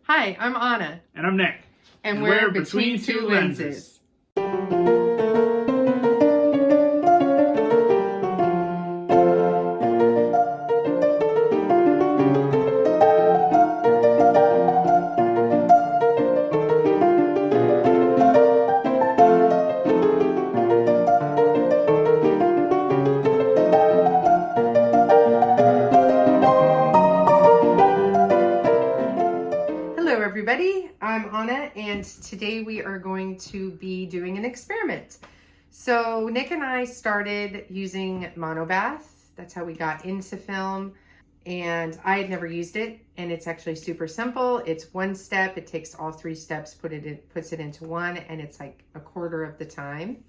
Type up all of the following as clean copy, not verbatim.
Hi, I'm Anna. And I'm Nick. And we're Between Two Lenses. Hello everybody, I'm Anna and today we are going to be doing an experiment. So Nick and I started using Monobath. That's how we got into film, and I had never used it, and it's actually super simple. It's one step, it takes all three steps, puts it into one, and it's like a quarter of the time.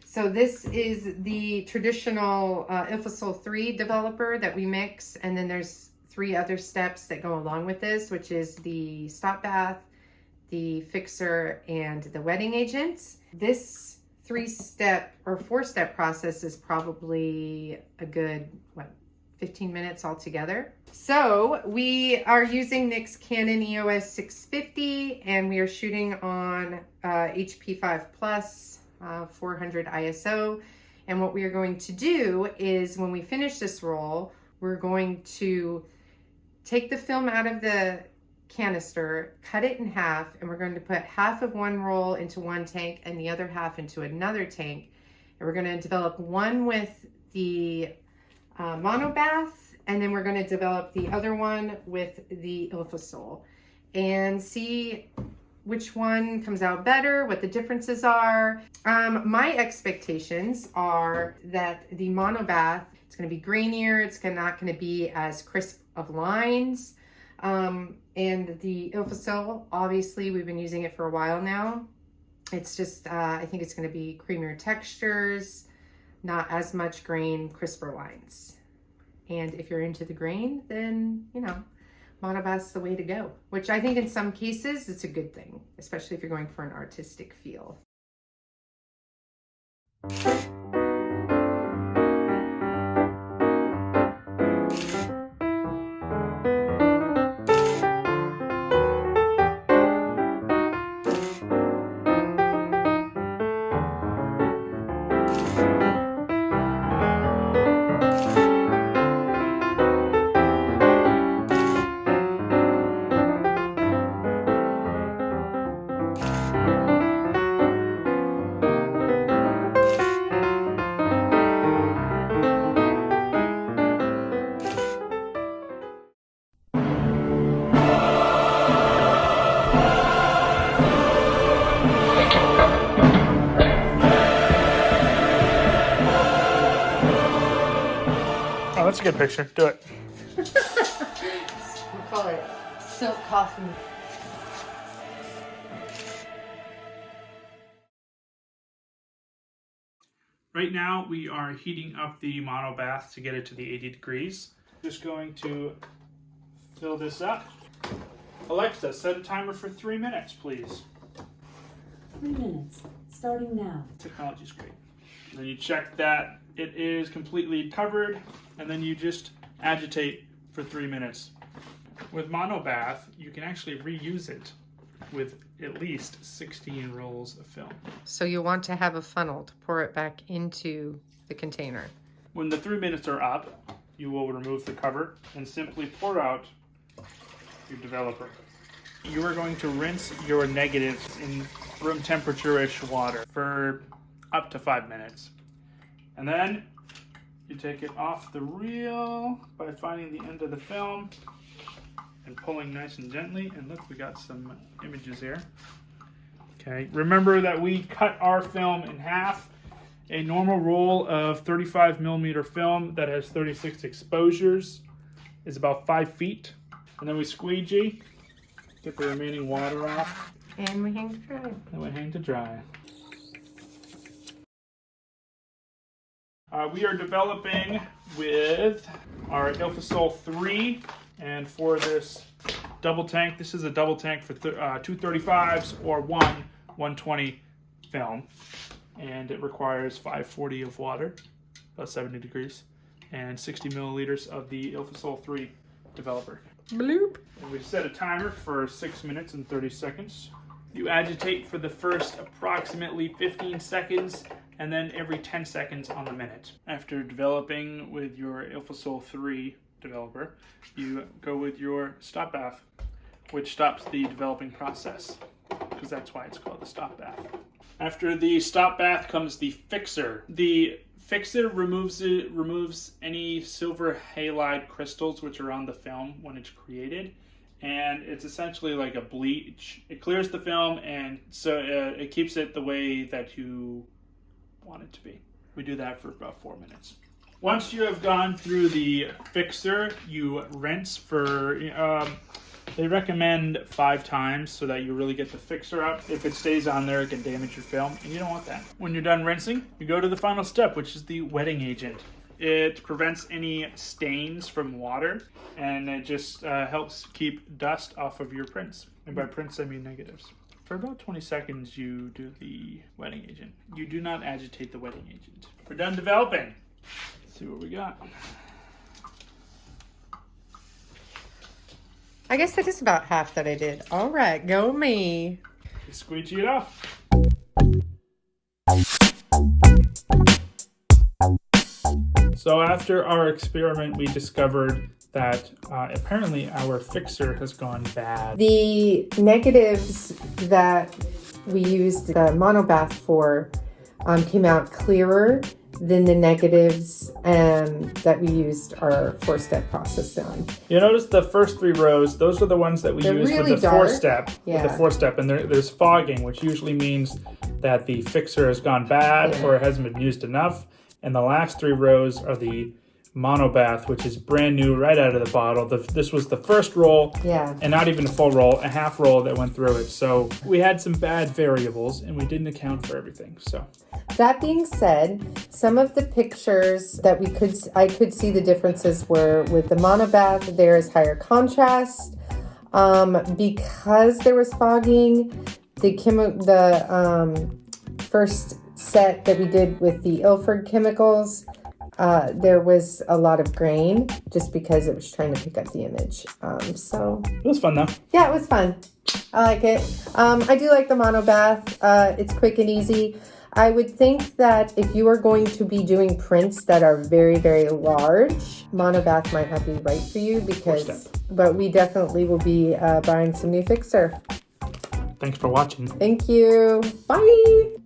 So this is the traditional Ilford 3 developer that we mix, and then there's three other steps that go along with this, which is the stop bath, the fixer, and the wetting agents. This 3-step or 4-step process is probably a good, 15 minutes altogether. So we are using Nick's Canon EOS 650, and we are shooting on HP5 Plus 400 ISO. And what we are going to do is when we finish this roll, we're going to take the film out of the canister, cut it in half, and we're going to put half of one roll into one tank and the other half into another tank. And we're going to develop one with the Monobath, and then we're going to develop the other one with the Ilford, and see which one comes out better, what the differences are. My expectations are that the Monobath, it's going to be grainier, it's not going to be as crisp of lines. And the Ilford, obviously we've been using it for a while now. It's just, I think it's going to be creamier textures, not as much grain, crisper lines. And if you're into the grain, then, you know, Monobath's the way to go, which I think in some cases it's a good thing, especially if you're going for an artistic feel. Oh, that's a good picture. Do it. We call it silk coffee. Right now, we are heating up the Monobath to get it to the 80 degrees. Just going to fill this up. Alexa, set a timer for 3 minutes, please. 3 minutes, starting now. Technology's great. Then you check that it is completely covered, and then you just agitate for 3 minutes. With Monobath, you can actually reuse it with at least 16 rolls of film. So you'll want to have a funnel to pour it back into the container. When the 3 minutes are up, you will remove the cover and simply pour out your developer. You are going to rinse your negatives in room temperature-ish water for up to 5 minutes. And then you take it off the reel by finding the end of the film and pulling nice and gently. And look, we got some images here. Okay, remember that we cut our film in half. A normal roll of 35 millimeter film that has 36 exposures is about 5 feet. And then we squeegee, get the remaining water off. And we hang to dry. And we hang to dry. We are developing with our Ilford 3, and for this double tank, this is a double tank for 235s or 120 film, and it requires 540 of water, about 70 degrees, and 60 milliliters of the Ilford 3 developer. Bloop. And we set a timer for 6 minutes and 30 seconds. You agitate for the first approximately 15 seconds and then every 10 seconds on the minute. After developing with your Ilford 3 developer, you go with your stop bath, which stops the developing process, because that's why it's called the stop bath. After the stop bath comes the fixer. The fixer removes any silver halide crystals which are on the film when it's created, and it's essentially like a bleach. It clears the film, and so it keeps it the way that you want it to be. We do that for about 4 minutes. Once you have gone through the fixer, you rinse for, they recommend 5 times so that you really get the fixer up. If it stays on there, it can damage your film, and you don't want that. When you're done rinsing, you go to the final step, which is the wetting agent. It prevents any stains from water, and it just helps keep dust off of your prints. And by prints, I mean negatives. For about 20 seconds, you do the wetting agent. You do not agitate the wetting agent. We're done developing. Let's see what we got. I guess that is about half that I did. All right, go me. Just squeegee it off. So after our experiment, we discovered that apparently our fixer has gone bad. The negatives that we used the Monobath for came out clearer than the negatives that we used our 4-step process on. You notice the first 3 rows, those are the ones that we They're used really with the dark. 4-step. Yeah. With the 4-step, and there's fogging, which usually means that the fixer has gone bad or it hasn't been used enough. And the last 3 rows are the Monobath, which is brand new right out of the bottle. This was the first roll, and not even a full roll, a half roll that went through it. So we had some bad variables, and we didn't account for everything. So that being said, some of the pictures that I could see the differences were with the Monobath. There is higher contrast because there was fogging. The first set that we did with the Ilford chemicals, there was a lot of grain just because it was trying to pick up the image. So it was fun though. Yeah, it was fun. I like it. I do like the Monobath. It's quick and easy. I would think that if you are going to be doing prints that are very, very large, Monobath might not be right for you but we definitely will be buying some new fixer. Thanks for watching. Thank you. Bye.